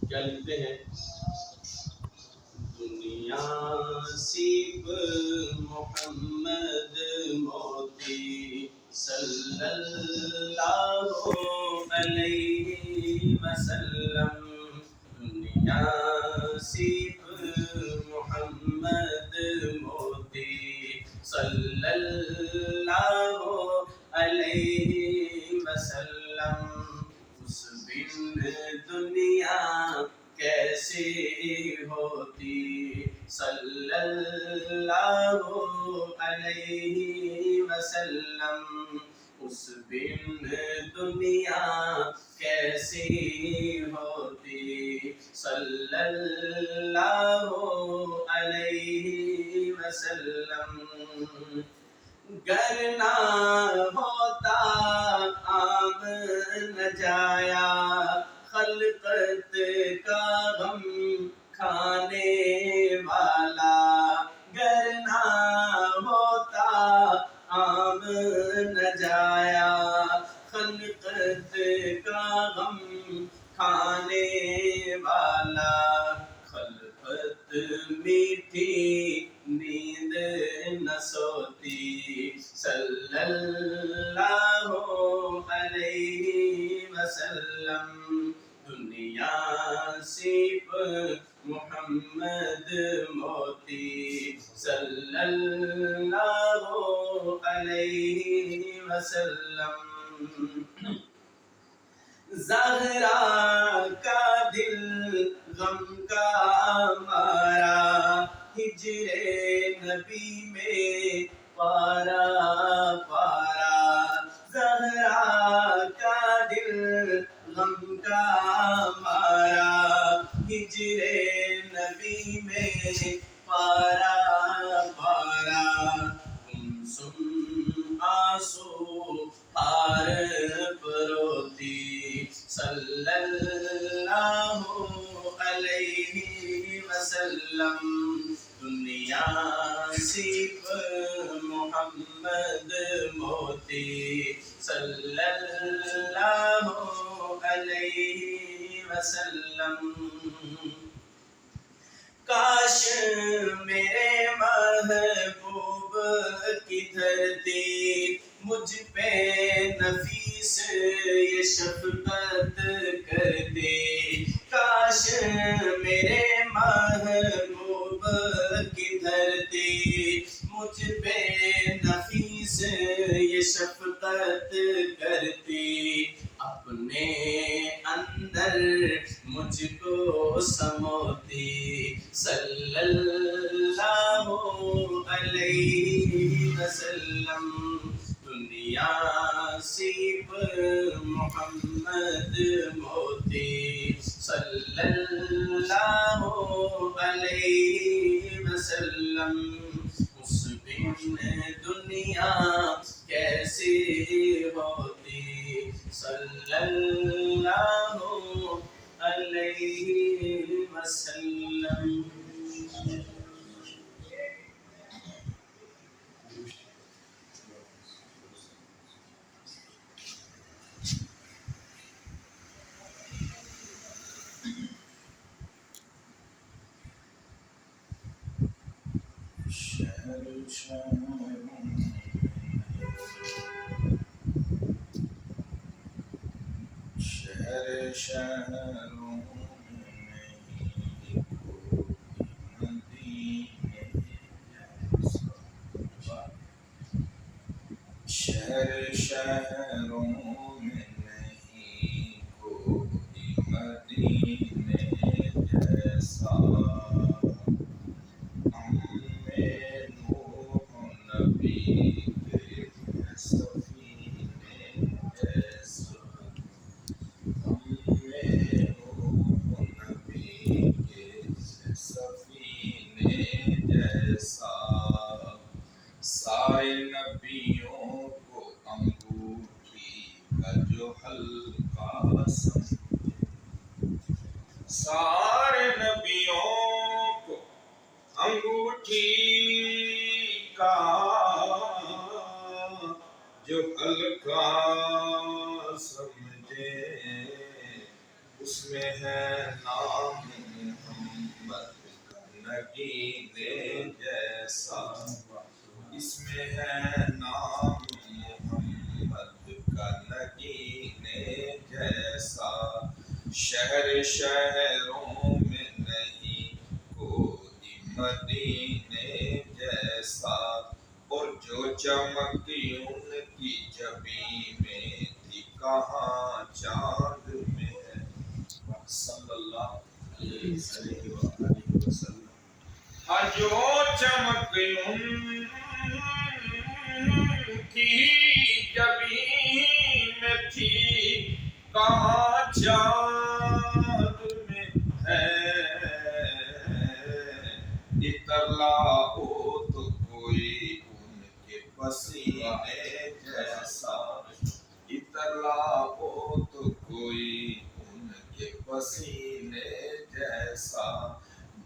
کیا لکھتے ہیں؟ دنیا سیب محمد موتی صلی اللہ علیہ وسلم. دنیا سیب محمد موتی صلی اللہ علیہ وسلم. اس بن دنیا کیسی ہوتی صلی اللہ علیہ وسلم. اس بن دنیا کیسی ہوتی صلی اللہ علیہ وسلم. گر نہ ہوتا عام نہ جایا خلقت کا غم کھانے والا. گر نہ ہوتا عام نہ جایا خلقت کا غم کھانے والا. خلقت میٹھی نیند نہ سوتی صلی اللہ علیہ وسلم. دنیا سیب محمد موتی صلی اللہ علیہ وسلم. زہرا کا دل غم کا مارا ہجر نبی میں پارا پارا. زہرا کا دل غم کا مارا ہجر نبی میں پارا پارا. آنسو ہار پروتی صلی اللہ علیہ وسلم. دنیا سیب محمد موتی صلی اللہ علیہ وسلم. کاش میرے محبوب کی دھرتی مجھ پہ نفیس یہ شفقت کرتی. کاش میرے محبوب کی دھرتی مجھ پہ نفیس یہ شفقت کرتی. اپنے اندر مجھ کو سموتی صلی اللہ علیہ وسلم. دنیا سیب محمد موتی صلی اللہ علیہ وسلم. اس بن دنیا کیسی ہوتی صلی اللہ علیہ وسلم. شہر شہروں شہر شہروں میں نہیں کوئی مدینے جیسا. ہم میں نوح نبی کے سفینے جیسا. ہم میں نوح نبی کے سفینے جیسا. سارے نبیوں کو انگوٹھی کا جو حلقہ سمجھے. سارے نبیوں کو انگوٹھی کا جو حلقہ سمجھے. مدینے جیسا، شہر شہروں میں نہیں کوئی مدینے جیسا، اور جو چمکی ان کی جبیں میں تھی کہاں چاند میں ہے۔ صلی اللہ علیہ وسلم۔ ہاں جو چمک ان کی جبیں میں تھی کہاں چاند میں ہے، اترلاؤ تو کوئی ان کے پسینے جیسا، اترلاؤ تو کوئی ان کے پسینے جیسا،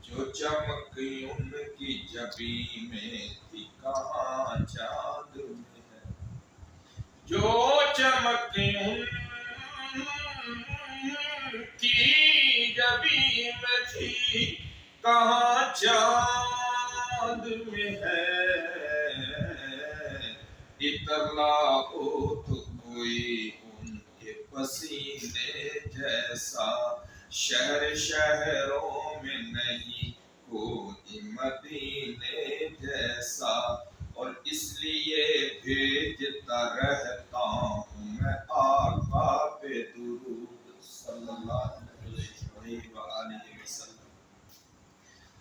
جو چمک ان کی جبیں میں تھی کہاں چاند میں ہے، جو چمک ان کی جبیں میں تھی کہاں چاند میں ہے، اترلاؤ تو کوئی ان کے پسینے جیسا، شہر شہروں میں نہیں کوئی مدینے جیسا، اور اس لیے بھیجتا رہتا ہوں میں آقا پہ درود صلی اللہ علیہ وآلہ وسلم۔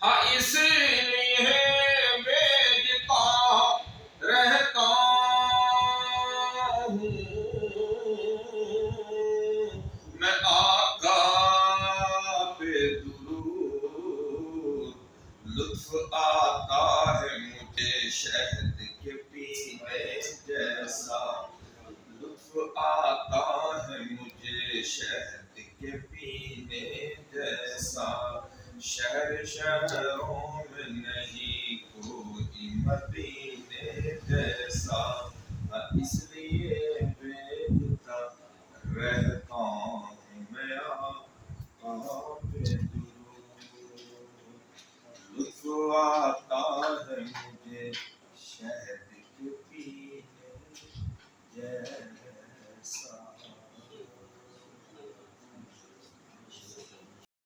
ہاں اس لیے بھیجتا رہتا ہوں میں آقا پہ درود، لطف آتا ہے مجھے شہد کے پینے جیسا، لطف آتا ہے مجھے شہد کے پینے جیسا، شہر شہروں میں نہیں کوئی مدینے جیسا، اس لیے بھیجتا رہتا ہوں میں آقا پہ درود، لطف آتا